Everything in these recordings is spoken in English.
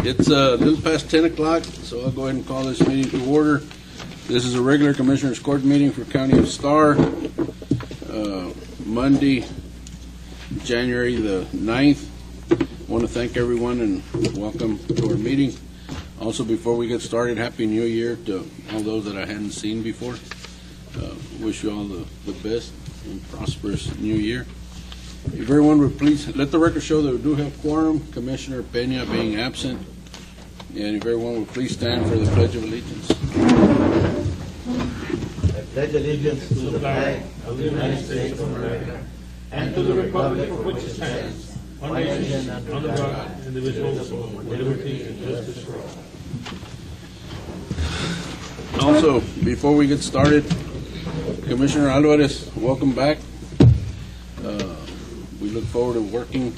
It's a little past 10 o'clock, so I'll go ahead and call this meeting to order. This is a regular Commissioners Court meeting for County of Starr, Monday, January the 9th. I want to thank everyone and welcome to our meeting. Also, before we get started, Happy New Year to all those that I hadn't seen before. Wish you all the best and prosperous New Year. If everyone would please let the record show that we do have quorum, Commissioner Peña being absent. And if everyone would please stand for the Pledge of Allegiance. I pledge allegiance to the flag of the United States of America and to the republic for which it stands, one nation under God, indivisible, with liberty and justice for all. Also, before we get started, Commissioner Alvarez, welcome back. We look forward to working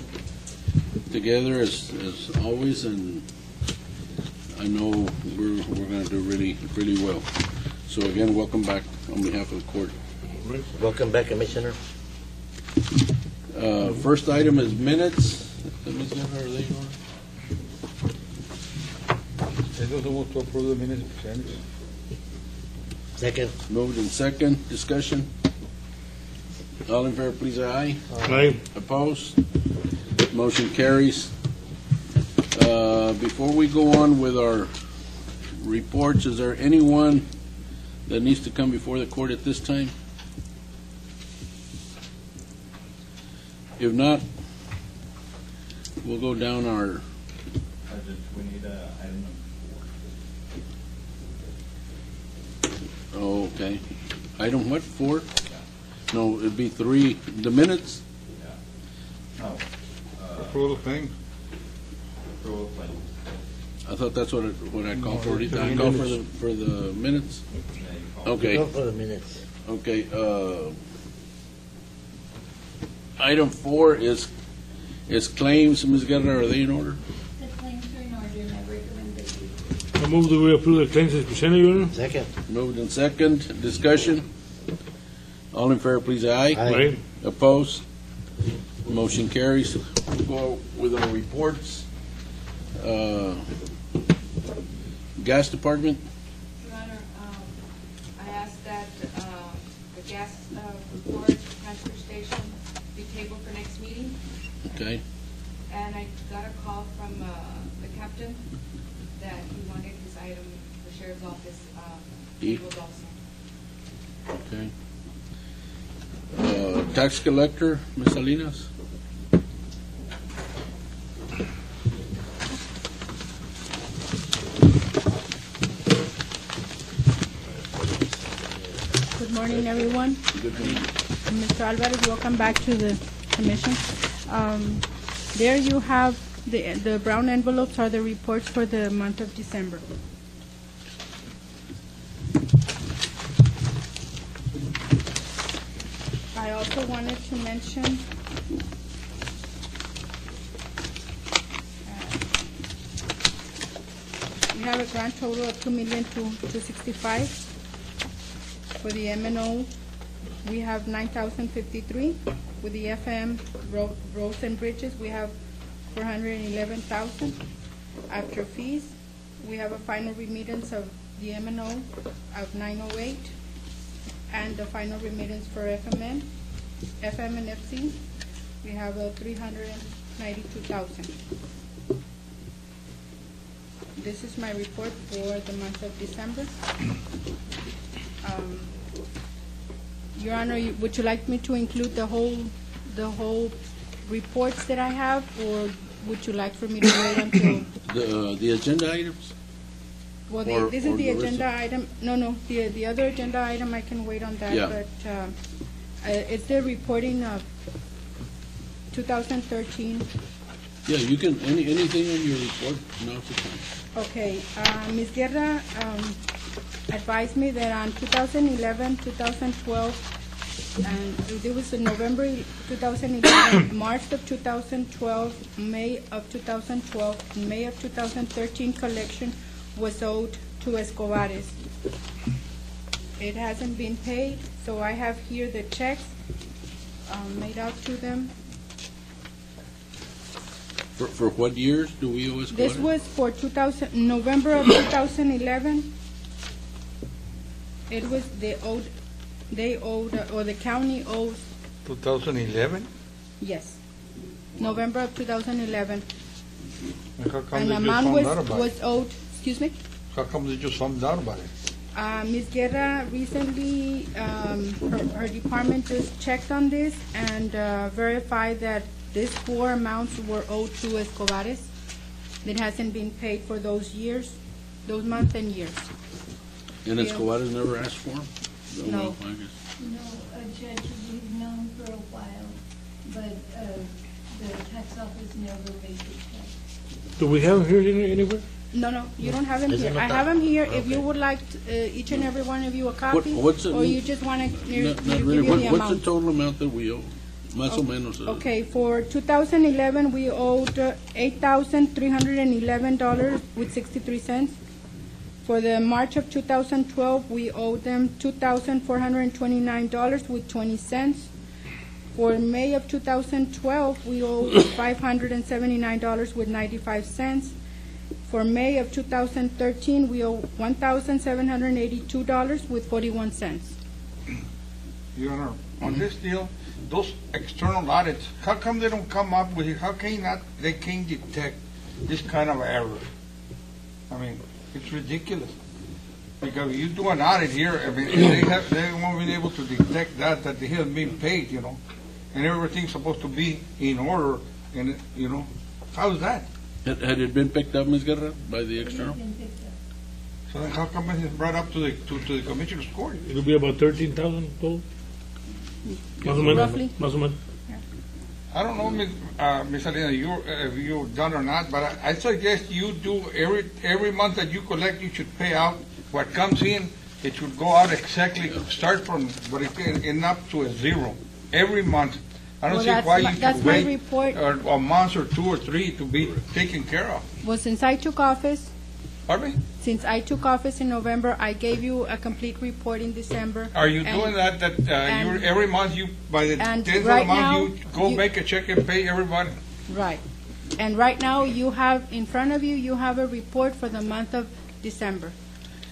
together as always, and I know we're going to do really well. So again, welcome back on behalf of the court. Welcome back, Commissioner. First item is minutes. Are they on? Move to approve the minutes presented. Second. Moved in second. Discussion. All in favor, please, aye. Aye. Opposed? Motion carries. Before we go on with our reports, is there anyone that needs to come before the court at this time? If not, we'll go down our... We need item number 4. Oh, okay. Item what, 4? No, it'd be 3. The minutes? No. Approval of claims. Approval of claims. I thought that's what I called for. I called for the minutes? Okay. Go for the minutes. Okay. Item 4 is claims. Ms. Guerra, are they in order? The claims are in order, and I recommend that you. I move that we approve the claims as presented, Your Honor. Second. Moved in second. Discussion. All in favor, please, aye. Aye. Opposed? Motion carries. We'll go with our reports. Gas Department. Your Honor, I ask that the gas report, transfer station, be tabled for next meeting. Okay. And I got a call from the captain that he wanted his item, the sheriff's office, tabled also. Okay. Tax Collector, Ms. Salinas. Good morning, everyone. Good morning. Mr. Alvarez, welcome back to the commission. There you have the brown envelopes are the reports for the month of December. I also wanted to mention we have a grand total of $2,265,000. For the M&O, we have $9,053. With the FM, roads and bridges, we have $411,000. After fees, we have a final remittance of the M&O of $908, and the final remittance for FM and FC, we have $392,000. This is my report for the month of December. Your Honor, would you like me to include the whole reports that I have, or would you like for me to wait until The agenda items? Well, Or- this or is the the rest agenda item. No, the other agenda item, I can wait on that. Yeah. But it's the reporting of 2013. Yeah, you can, anything in your report, now's the time. Okay, Ms. Guerra advised me that on 2011, 2012, and it was in November 2011, March of 2012, May of 2012, May of 2013 collection was owed to Escobares. It hasn't been paid, so I have here the checks made out to them. For what years do we owe Escobar? This was for November of 2011. It was, they owed, or the county owes, 2011? yes, November of 2011. And how come An they just amount found out about it? was owed, excuse me? How come they just found out about it? Ms. Guerra recently, her department just checked on this and verified that these four amounts were owed to Escobares. It hasn't been paid for those years, those months and years. And Yeah. Escobar has never asked for them? No. Well, I guess. No, Judge, we've known for a while, but the tax office never raised its tax. Do we have him here anywhere? No, you don't have them Is it here. not I that? have them here. If you Okay. would like, each and every one of you a copy, what's it- or you just want to, me to Not give really. you the What's the amount. total amount that we owe? Más o menos. Okay, for 2011, we owed $8,311 with 63 cents. For the March of 2012, we owed them $2,429 with 20 cents. For May of 2012, we owed $579 with 95 cents. For May of 2013, we owe $1,782 with 41 cents. Your Honor, on this deal, those external audits, how come they don't come up with it? How can they can't detect this kind of error? I mean, it's ridiculous. Because you do an audit here, I mean, they won't be able to detect that they haven't been paid, you know, and everything's supposed to be in order, and, you know, how's that? Had it been picked up, Ms. Guerra, by the external? It's been picked up. So then how come it's brought up to the Commissioner's Court? It'll be about 13,000 total? Más o menos. Roughly. Más o menos. I don't know, Ms. Salinas, if you've done or not, but I suggest you do every month that you collect, you should pay out what comes in. It should go out exactly, start from what it end up to a zero every month. I don't Well, see that's why my- you that's should my wait report. a month or two or three to be taken care of. Well, since I took office, Pardon me? Since I took office in November, I gave you a complete report in December. Are you and- doing that and- you're, every month you, by the and 10th of the right month, now, you go you- make a check and pay everybody? Right. And right now, you have, in front of you, you have a report for the month of December.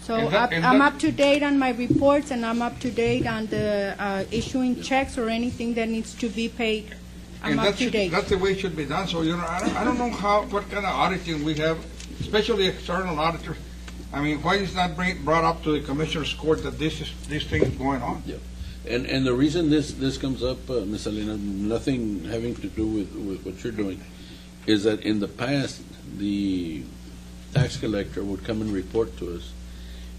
So And that- and I'm that- up to date on my reports, and I'm up to date on the issuing checks or anything that needs to be paid. I'm And up that to should, date. that's the way it should be done, so, you know, I don't know what kind of auditing we have, especially external auditors. I mean, why is not brought up to the Commissioner's Court that this thing is going on? And the reason this comes up, Ms. Salinas, nothing having to do with what you're doing, is that in the past, the tax collector would come and report to us,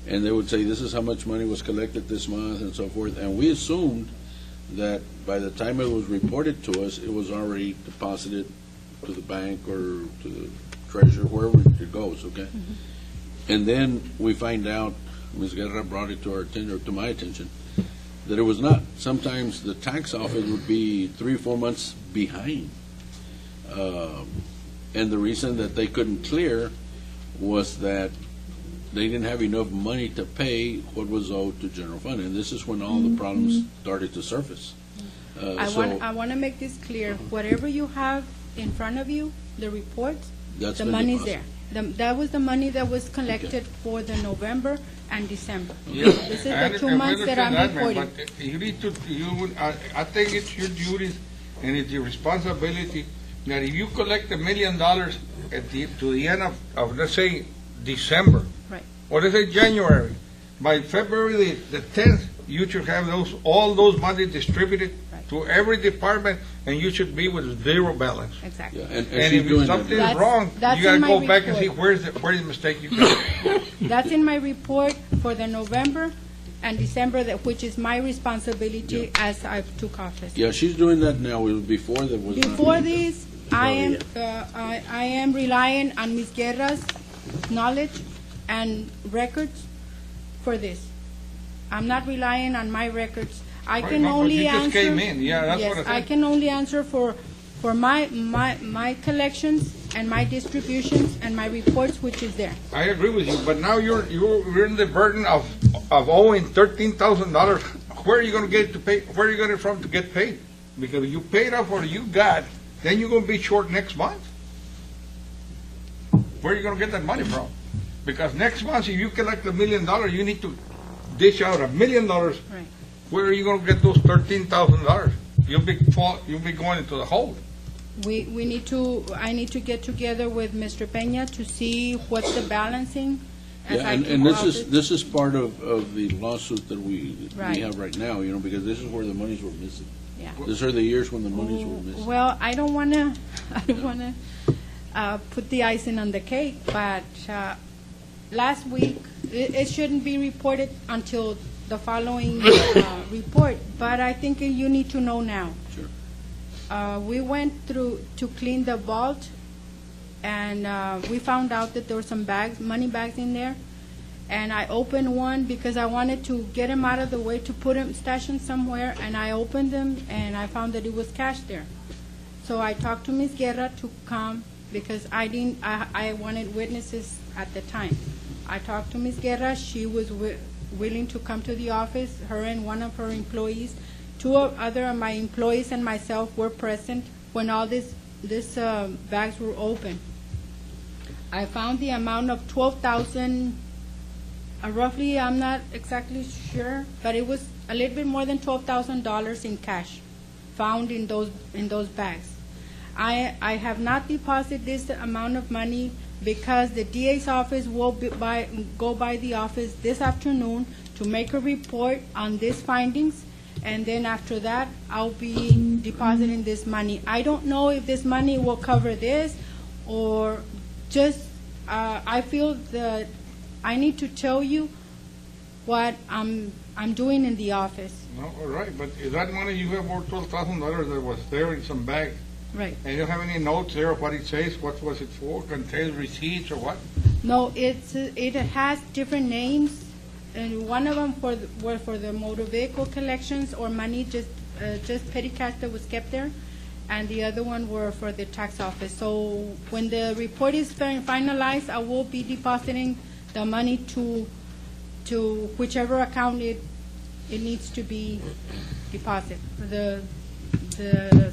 and they would say, this is how much money was collected this month, and so forth, and we assumed that by the time it was reported to us, it was already deposited to the bank or to the treasurer, wherever it goes, okay? And then we find out, Ms. Guerra brought it to our attention, or to my attention, that it was not. Sometimes the tax office would be 3 or 4 months behind. And the reason that they couldn't clear was that they didn't have enough money to pay what was owed to general fund. And this is when all the problems started to surface. I want to make this clear. Whatever you have in front of you, the reports, That's the been money's deposited. there. That was the money that was collected for the November and December. Yeah, This is I the 2 understand months that I'm man, reporting. But you need to, I think it's your duty and it's your responsibility that if you collect $1 million to the end of, let's say, December, Right. or let's say January, by February the 10th, you should have all those money distributed Right. to every department, and you should be with zero balance. Exactly. Yeah, and And she's if doing that. something is That's- wrong, that's you gotta in my go back and see report. where's the mistake you made. That's in my report for the November and December, which is my responsibility as I took office. Yeah, she's doing that now. It was before that was not. Before this, I am relying on Ms. Guerra's knowledge and records for this. I'm not relying on my records. I Right, can no, but only you just answer. came in. Yeah, that's what I Yes, I said. can only answer for my collections and my distributions and my reports, which is there. I agree with you, but now you're in the burden of owing $13,000. Where are you going to get it to pay? Where are you going to from to get paid? Because you paid off what you got, then you're going to be short next month. where are you gonna get that money from? Because next month, if you collect $1 million, you need to dish out $1 million. Right. Where are you gonna get those $13,000? You'll be going into the hole. I need to get together with Mr. Peña to see what's the balancing. as Yeah, I and took office. this is part of the lawsuit that we Right. have right now, because this is where the monies were missing. Yeah. These are the years when the monies were missing. Well, I don't want to put the icing on the cake, but last week, it shouldn't be reported until the following report, but I think you need to know now. Sure. We went through to clean the vault, and we found out that there were some money bags in there. And I opened one because I wanted to get them out of the way to put them, stash them somewhere. And I opened them, and I found that it was cash there. So I talked to Ms. Guerra to come because I wanted witnesses at the time. I talked to Ms. Guerra. She was willing to come to the office. Her and one of her employees, two other of my employees and myself were present when all these bags were open. I found the amount of $12,000. Roughly, I'm not exactly sure, but it was a little bit more than $12,000 in cash found in those bags. I have not deposited this amount of money because the DA's office will go by the office this afternoon to make a report on these findings, and then after that, I'll be depositing this money. I don't know if this money will cover this or just, I feel that I need to tell you what I'm doing in the office. No, all right, but is that money you have more $12,000 that was there in some bag? Right. And you don't have any notes there of what it says? What was it for? Contains receipts or what? No, it has different names, and one of them were for the motor vehicle collections or money, just petty cash that was kept there, and the other one were for the tax office. So when the report is finalized, I will be depositing the money to whichever account it needs to be deposited, the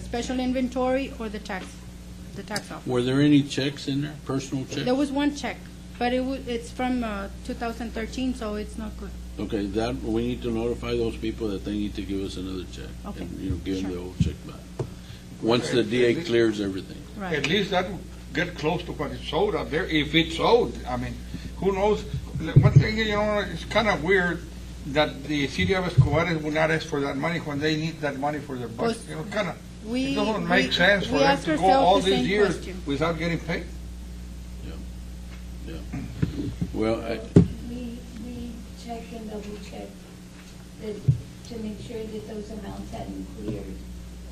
special inventory or the tax office. Were there any checks in there, personal checks? There was one check, but it's from 2013, so it's not good. Okay, that, we need to notify those people that they need to give us another check. Okay. And, give them the Sure. old check back. Once the DA clears everything. Right. At least that would get close to what is sold out there, if it's sold. I mean, who knows? One thing, it's kind of weird that the city of Escobar will not ask for that money when they need that money for their budget. Kind of, it doesn't make sense for we them asked to go ourselves all the these same years question. without getting paid. Yeah. Well, We check and double check to make sure that those amounts hadn't cleared,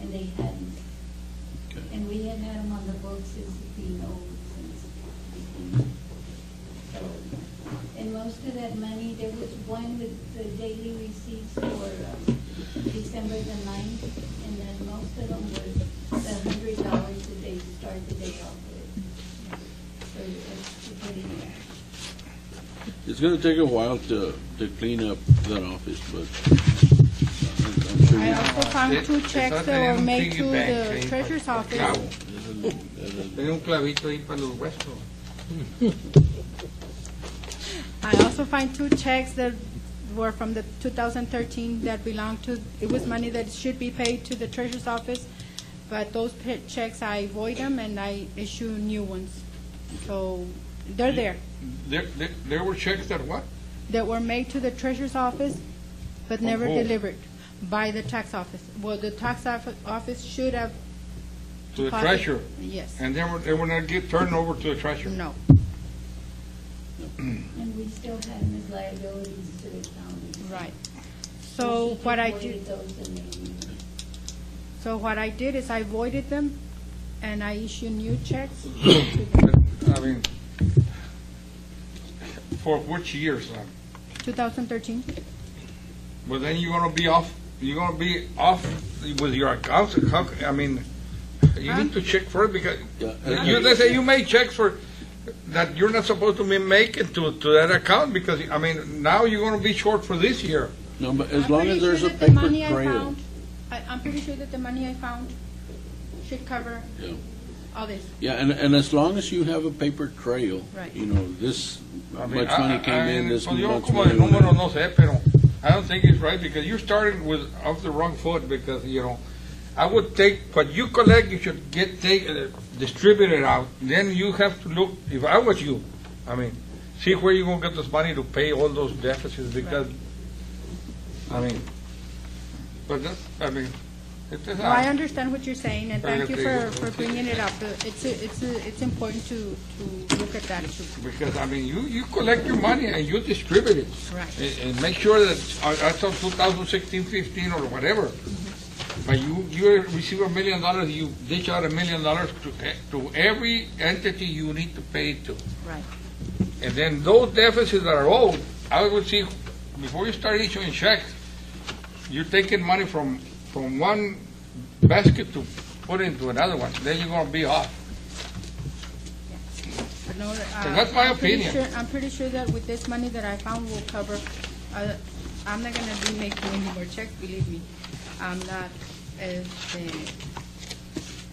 and they hadn't. Okay. And we had them on the books as being owed since the beginning. So, and most of that money, there was one with the daily receipts for December the 9th, and then most of them was the $100 that they start the day off with. So it's pretty bad. it's going to take a while to clean up that office, but I'm sure I you. also found two checks that were made to the treasurer's office. Tenía un clavito ahí para los huesos. I also find two checks that were from the 2013 that belonged to, it was money that should be paid to the treasurer's office, but those checks, I void them and I issue new ones. So they're there. There were checks that what? That were made to the treasurer's office, but never who? delivered by the tax office. Well, the tax office should have. To the deposited- treasurer? Yes. And they were not get turned over to the treasurer? No. And we still had them as liabilities to the county. Right. So she what I avoided did, those and they- so what I did is I voided them and I issue new checks. I mean, for which years now? 2013. Well, then you're gonna be off with your accounts. I mean, you need to check first because let's say you make checks for that you're not supposed to be making to that account because, I mean, now you're gonna be short for this year. No, but as I'm long pretty as there's sure a that the paper money I trail. found- I'm pretty sure that the money I found should cover. Yeah. all this. Yeah, and as long as you have a paper trail, Right. you know, this I mean, much money came in, this pues yo much como de money. número no sé, pero I don't think it's right because you're starting with off the wrong foot because, you know, I would take what you collect, you should distribute it out. Then you have to look, if I was you, I mean, see where you're going to get this money to pay all those deficits because, I mean, but that's, I mean, it's No, I understand what you're saying, and thank you for bringing it up. It's important to look at that too. because, I mean, you collect your money and you distribute it. Right. And make sure that as of 2016, 15, or whatever, but you receive $1 million, you dish out $1 million to every entity you need to pay to. Right. And then those deficits that are owed, I would see, before you start issuing checks, you're taking money from one basket to put into another one, then you're going to be off. But no, that's my I'm pretty opinion. I'm pretty sure that with this money that I found will cover, I'm not gonna be making any more checks, believe me. I'm not,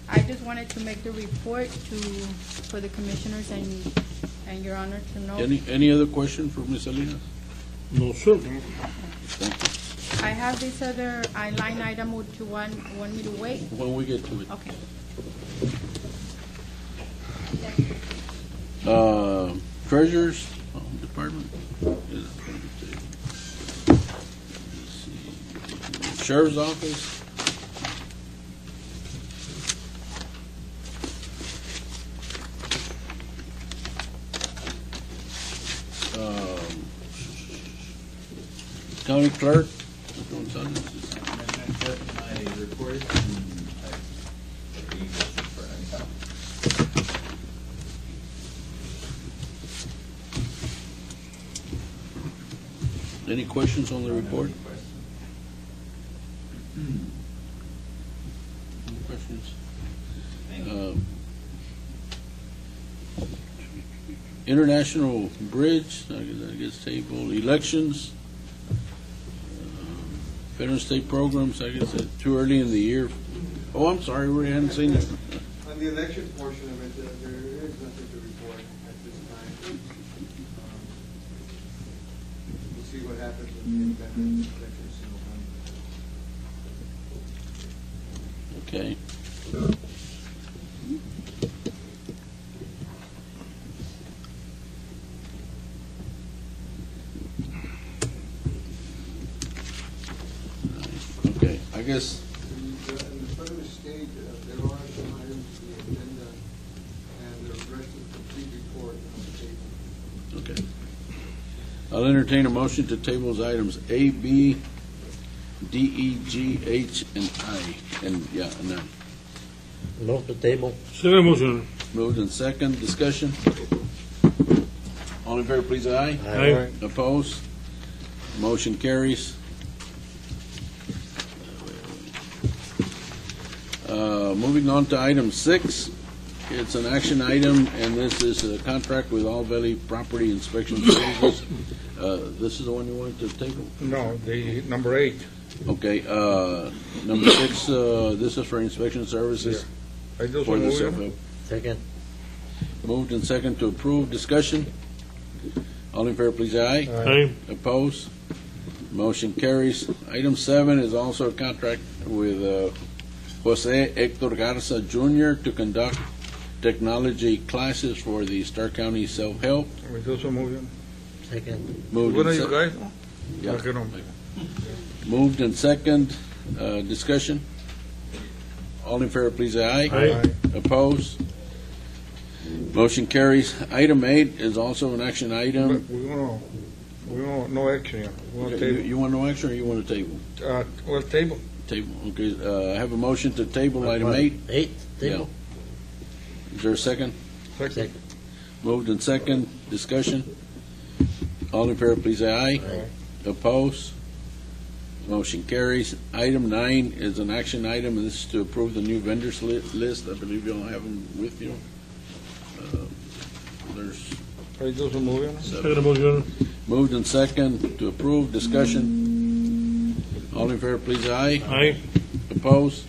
I just wanted to make the report for the commissioners and your honor to know. Any other question for Ms. Salinas? No, sir. I have this other line item, would you want me to wait? When we get to it. Okay. Treasurer's Department. Sheriff's Office. County Clerk. And that's my report, and I read this for myself. Any questions on the report? Any questions? International Bridge, I guess table, elections, federal state programs, I guess it's too early in the year. Oh, I'm sorry, we hadn't seen it. On the election portion of it, there is nothing to report at this time. We'll see what happens with the independent elections in November. Okay. Okay, I guess, In the federal state, there are some items in the agenda, and the rest of the complete report on the table. okay. I'll entertain a motion to table items A, B, D, E, G, H, and I. And I. No, the table. Second motion. Moved in second. Discussion. All in favor, please, aye. Aye. Opposed? Motion carries. Moving on to item 6. It's an action item, and this is a contract with All Valley Property Inspection Services. This is the one you wanted to table? No, the number 8. Okay, number 6, this is for inspection services I do so for the move. self-help. Second. Moved and second to approve. Discussion. All in favor, please, aye. Aye. Opposed? Motion carries. Item 7 is also a contract with Jose Hector Garza Jr. to conduct technology classes for the Starr County self-help. I do so move. Second. Moved One and of you guys? Yeah. Okay, no. Moved and second. Discussion. All in favor, please, aye. Aye. Opposed? Motion carries. Item 8 is also an action But item. we want no action here. We want table. You want no action or you want a table? Well, table. Table, okay. I have a motion to table item 8. 8, table. Is there a second? Second. Moved and second. Discussion. All in favor, please, aye. Aye. Opposed? Motion carries. Item 9 is an action item, and this is to approve the new vendors list. I believe you all have them with you. There's I do so move. Second motion. moved and second to approve. Discussion. All in favor, please, aye. Aye. Opposed?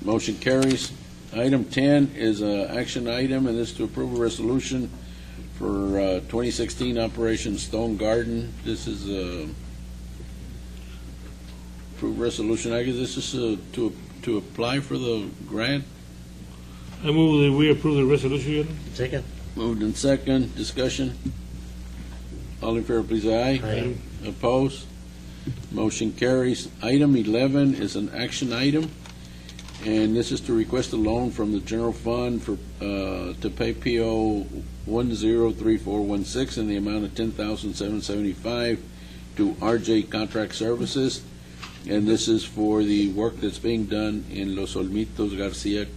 Motion carries. Item 10 is an action item, and this is to approve a resolution for 2016 Operation Stone Garden. This is a approved resolution. I guess this is to apply for the grant. I move that we approve the resolution, Your Honor. Second. Moved in second. Discussion. All in favor, please, aye. Aye. Opposed? Motion carries. Item 11 is an action item, and this is to request a loan from the general fund for, to pay PO 103416 in the amount of $10,775 to RJ Contract Services. And this is for the work that's being done in Los Olmitos Garcia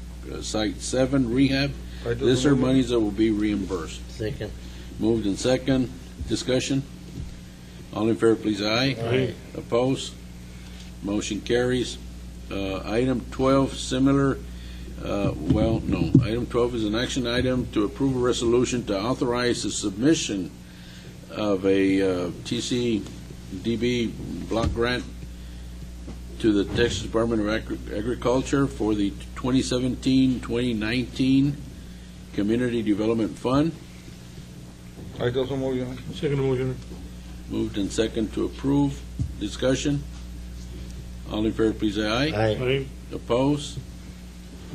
Site 7 rehab. These are monies that will be reimbursed. Second. Moved in second. Discussion. All in favor, please, aye. Aye. Opposed? Motion carries. Item 12, similar, Item 12 is an action item to approve a resolution to authorize the submission of a TCDB block grant to the Texas Department of Agriculture for the 2017-2019 Community Development Fund. I do so move, Your Honor. Second motion. Moved and second to approve. Discussion. All in favor, please, aye. Aye. Aye. Opposed?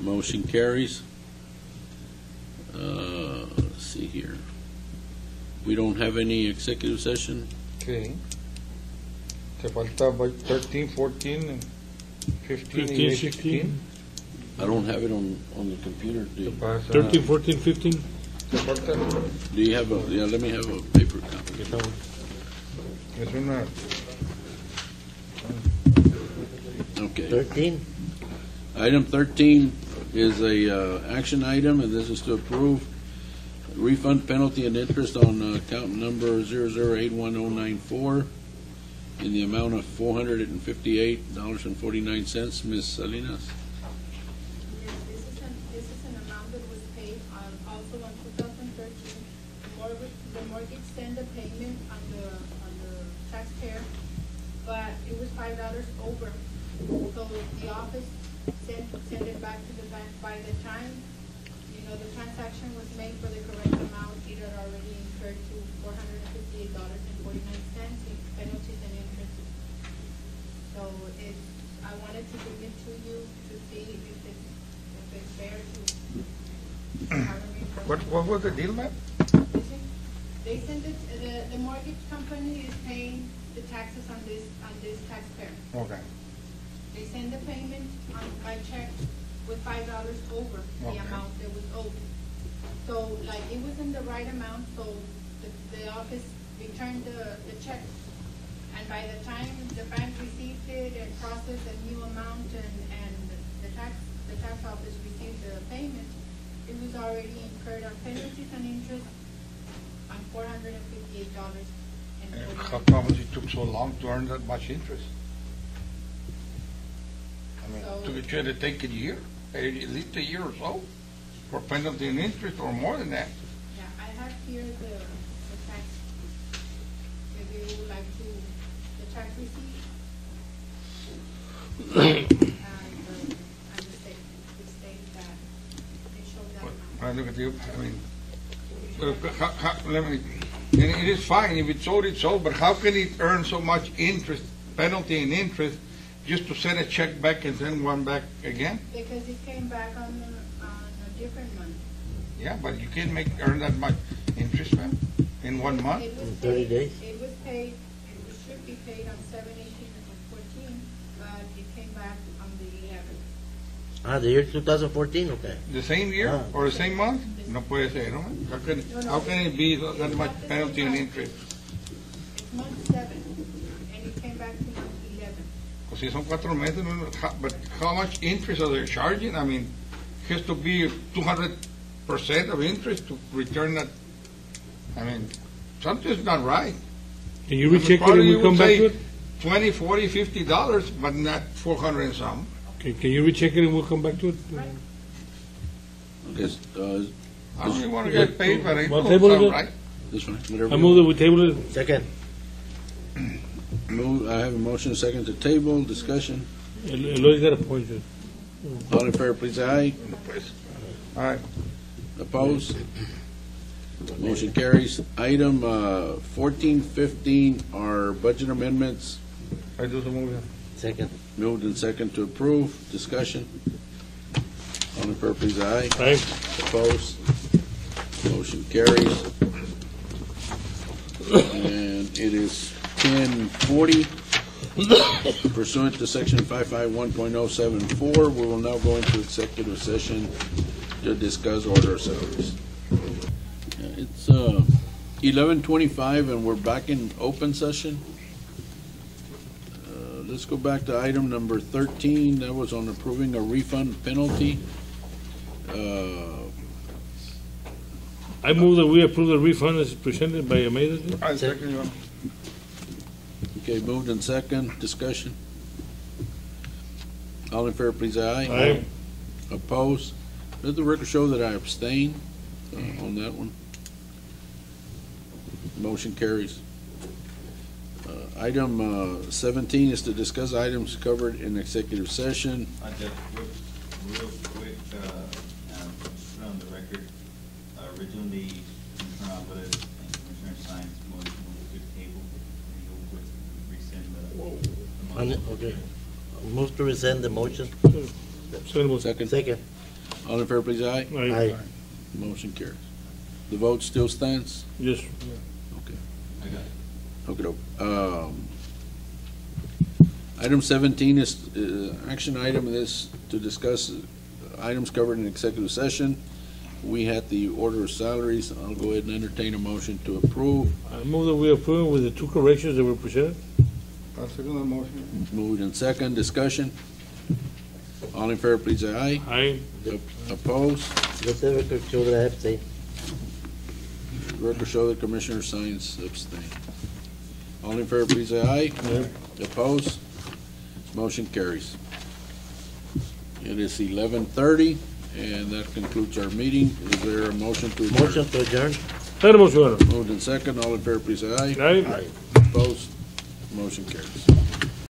Motion carries. Let's see here. We don't have any executive session. Okay. Te falta 13, 14, and 15, 15, 16. 16, I don't have it on the computer. Te pasa. 13, 14, 15. Te falta. Do you have let me have a paper copy. Es una. Okay. 13. Item 13 is a action item, and this is to approve refund penalty and interest on account number 0081094 in the amount of $458.49. Ms. Salinas. Yes, this is an amount that was paid also on 2013. The mortgage sent a payment on the taxpayer, but it was $5 over. So the office sent it back to the bank. By the time, the transaction was made for the correct amount, it had already incurred to $458.49 in penalties and interest. So I wanted to bring it to you to see if it's fair to have a reimbursement. What was the deal, ma'am? They sent it, the mortgage company is paying the taxes on this taxpayer. Okay. They send the payment by check with $5 over the Okay. amount that was owed. So it was in the right amount, so the office returned the check. And by the time the bank received it and processed a new amount and the tax office received the payment, it was already incurred on penalties and interest on $458. How come it took so long to earn that much interest? I mean, So- should it take a year, at least a year or so, for penalty and interest, or more than that? Yeah, I have here the tax, if you would like to, the tax receipt. And the statement, it states that, it shows that amount. I look at you, I mean, let me, and it is fine, if it's sold, but how can it earn so much interest, penalty and interest, just to send a check back and send one back again? Because it came back on a different month. Yeah, but you can't earn that much interest, man, in 1 month? It was In 30 paid- days? It was paid, it should be paid on 7/18 and 14, but it came back on the 11th. The year 2014, okay. The same year Ah. or the same month? No puede ser, ¿no? How can it be that much penalty and interest? It's month 7, and it came back to month 11. Pues si son 4 meses, but how much interest are they charging? I mean, it has to be 200% of interest to return that. I mean, something's not right. Can you recheck it and Probably we'll you come would back say to it? $20, $40, $50, but not 400 and some. Okay, can you recheck it and we'll come back to it? Okay, I don't really want to get paid, but it Well, goes table it out then. right. this one, whatever. I you move that want. we table it. Second. I have a motion second to table. Discussion. Eloy's got a point, sir. All in favor, please, aye. All right. Opposed? Motion carries. Item 1415 are budget amendments. I do the move. Second. Moved and second to approve. Discussion. All in favor, please, aye. Aye. Opposed? Motion carries. And it is 10:40. Pursuant to section 551.074, we will now go into executive session to discuss order of salaries. It's 11:25 and we're back in open session. Let's go back to item number 13. That was on approving a refund penalty. I move that we approve the refund as presented by Amazing. I second, Your Honor. Okay, moved and second. Discussion. All in favor, please, aye. Aye. Opposed? Let the record show that I abstain on that one. Motion carries. Item 17 is to discuss items covered in executive session. Just real quick, put on the record, originally, Commissioner Alvarez and Commissioner Sines moved to table, and you would rescind the motion. Okay. Move to rescind the motion. Second. Second. All in favor, please, aye. Aye. Motion carries. The vote still stands? Yes. Okay. I got it. Okay. Item 17 is action item is to discuss items covered in executive session. We had the order of salaries. I'll go ahead and entertain a motion to approve. I move that we approve with the two corrections that were presented. I second the motion. Moved in second. Discussion. All in favor, please, say aye. Aye. Opposed? Let the record show that I abstain. Record show that Commissioner Sines abstain. All in favor, please, say aye. Aye. Opposed? Motion carries. It is 11:30, and that concludes our meeting. Is there a motion to adjourn? Motion to adjourn. Second motion, Your Honor. Moved in second. All in favor, please, say aye. Aye. Opposed? Motion carries.